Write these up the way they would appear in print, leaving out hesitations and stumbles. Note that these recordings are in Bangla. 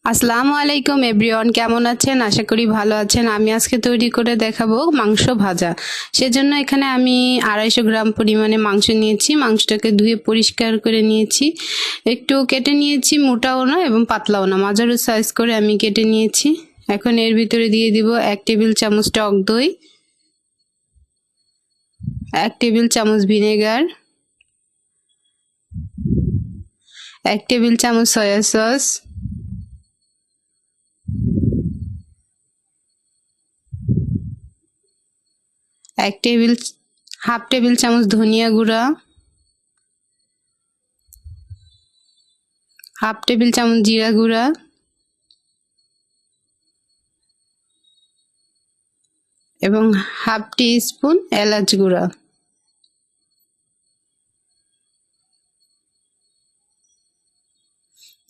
আসসালামু আলাইকুম এভরিওয়ান, কেমন আছেন? আশা করি ভালো আছেন। আমি আজকে তৈরি করে দেখাবো মাংস ভাজা। সেজন্য এখানে আমি 250 গ্রাম পরিমাণে মাংস নিয়েছি। মাংসটাকে ধুয়ে পরিষ্কার করে নিয়েছি, একটু কেটে নিয়েছি, মোটাও না এবং পাতলাও না, মাঝারি সাইজ করে আমি কেটে নিয়েছি। এখন এর ভিতরে দিয়ে দিব 1 টেবিল চামচ টক দই, 1 টেবিল চামচ ভিনেগার, 1 টেবিল চামচ সয়া সস, 1/2 টেবিল চামচ ধনিয়া গুঁড়া, 1/2 টেবিল চামচ জিরা গুঁড়া এবং 1/2 টিস্পুন এলাচ গুঁড়া।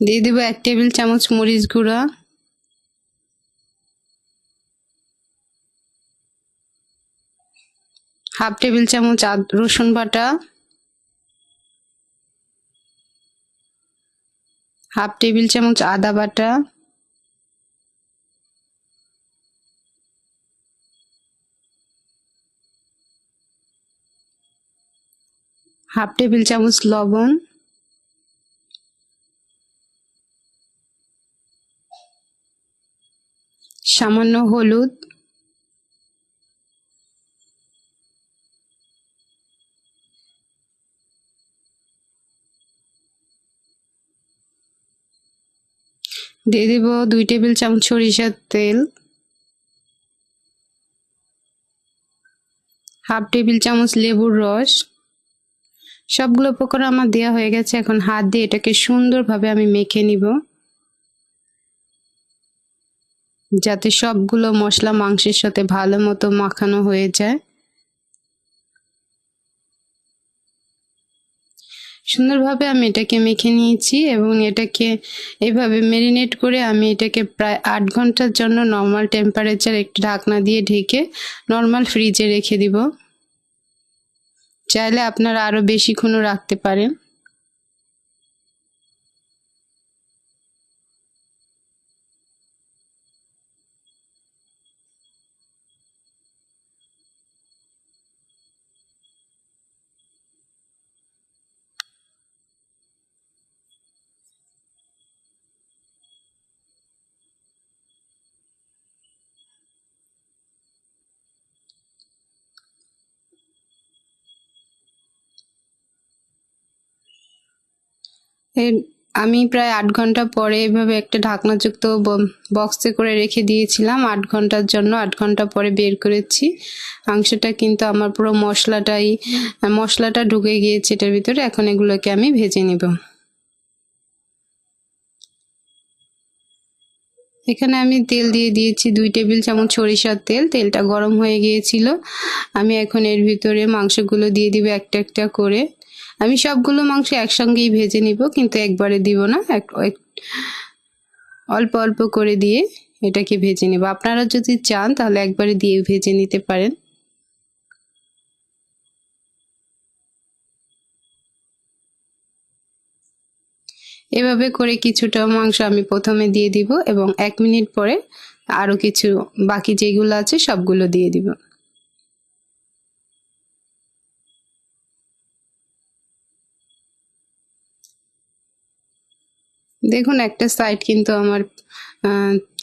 দিয়ে দিব 1 টেবিল চামচ মরিচ গুঁড়া, 1/2 টেবিল চামচ রসুন বাটা, 1/2 টেবিল চামচ আদা বাটা, 1/2 টেবিল চামচ লবণ, সামান্য হলুদ, দিয়ে দিব 2 টেবিল চামচ সরিষার তেল, 1/2 টেবিল চামচ লেবুর রস। সবগুলো উপকরণ আমার দেওয়া হয়ে গেছে। এখন হাত দিয়ে এটাকে সুন্দরভাবে আমি মেখে নিব, যাতে সবগুলো মশলা মাংসের সাথে ভালো মতো মাখানো হয়ে যায়। সুন্দরভাবে আমি এটাকে মেখে নিয়েছি এবং এটাকে এভাবে ম্যারিনেট করে আমি এটাকে প্রায় 8 ঘন্টার জন্য নর্মাল টেম্পারেচার একটু ঢাকনা দিয়ে ঢেকে নর্মাল ফ্রিজে রেখে দিব। চাইলে আপনারা আরো বেশিক্ষণও রাখতে পারেন। আমি প্রায় 8 ঘন্টা পরে এভাবে একটা ঢাকনাযুক্ত বক্সে করে রেখে দিয়েছিলাম 8 ঘন্টার জন্য। 8 ঘন্টা পরে বের করেছি। মাংসটা কিন্তু আমার পুরো মশলাটা ঢুকে গিয়েছে এটার ভিতরে। এখন এগুলোকে আমি ভেজে নিব। এখানে আমি তেল দিয়ে দিয়েছি 2 টেবিল চামচ সরিষার তেল। তেলটা গরম হয়ে গিয়েছিল। আমি এখন এর ভিতরে মাংসগুলো দিয়ে দিব একটা একটা করে। আমি সবগুলো মাংস একসঙ্গেই ভেজে নিব, কিন্তু একবারে দিব না, অল্প অল্প করে দিয়ে এটাকে ভেজে নিব। আপনারা যদি চান তাহলে একবারে দিয়ে ভেজে নিতে পারেন। এভাবে করে কিছুটা মাংস আমি প্রথমে দিয়ে দিব এবং 1 মিনিট পরে আরো কিছু বাকি যেগুলো আছে সবগুলো দিয়ে দিব। দেখুন একটা সাইড কিন্তু আমার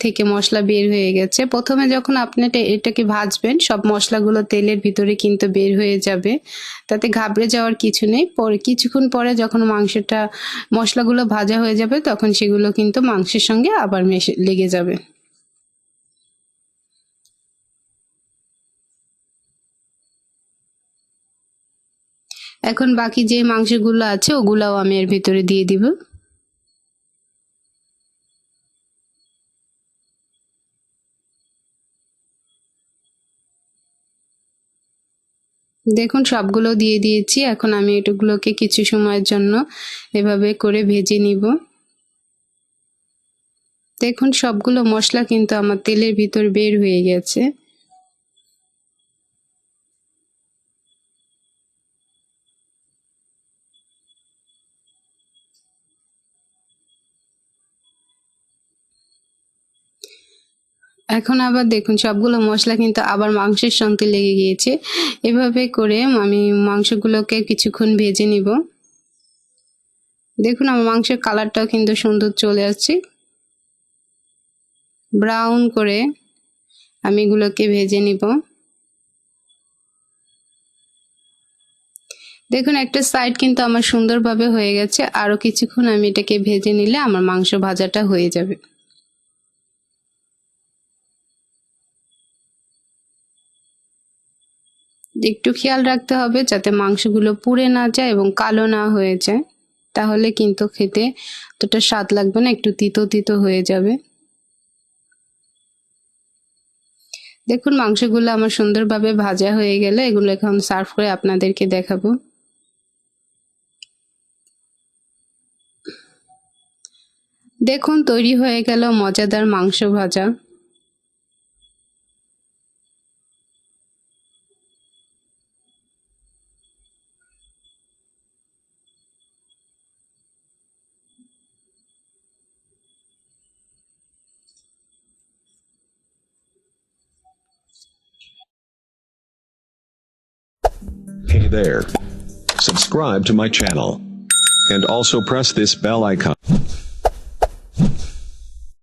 থেকে মশলা বের হয়ে গেছে। প্রথমে যখন আপনি এটাকে ভাজবেন সব মশলাগুলো তেলের ভিতরে কিন্তু বের হয়ে যাবে, তাতে ঘাবড়ে যাওয়ার কিছু নেই। পরে কিছুক্ষণ পরে যখন মশলাগুলো ভাজা হয়ে যাবে তখন সেগুলো কিন্তু মাংসের সঙ্গে আবার লেগে যাবে। এখন বাকি যে মাংসগুলো আছে ওগুলাও আমি এর ভিতরে দিয়ে দিব। দেখুন সবগুলো দিয়ে দিয়েছি। এখন আমি এগুলোকে কিছু সময়ের জন্য এভাবে করে ভেজে নিব। দেখুন সবগুলো মশলা কিন্তু আমার তেলের ভিতর বের হয়ে গেছে। এখন আবার দেখুন সবগুলো মশলা কিন্তু আবার মাংসের সঙ্গে লেগে গিয়েছে। এভাবে করে আমি মাংসগুলোকে কিছুক্ষণ ভেজে নিব। দেখুন আমার মাংসের কালারটাও কিন্তু সুন্দর চলে আসছে। ব্রাউন করে আমি এগুলোকে ভেজে নিব। দেখুন একটা সাইড কিন্তু আমার সুন্দরভাবে হয়ে গেছে, আরো কিছুক্ষণ আমি এটাকে ভেজে নিলে আমার মাংস ভাজাটা হয়ে যাবে। একটু খেয়াল রাখতে হবে যাতে মাংসগুলো পুড়ে না যায় এবং কালো না হয়ে যায়, তাহলে কিন্তু খেতে অতটা স্বাদ লাগবে না, একটু তিতো তিতো হয়ে যাবে। দেখুন মাংসগুলো আমার সুন্দরভাবে ভাজা হয়ে গেলে এগুলো এখন সার্ভ করে আপনাদেরকে দেখাবো। দেখুন তৈরি হয়ে গেল মজাদার মাংস ভাজা। Hey there. Subscribe to my channel. And also press this bell icon.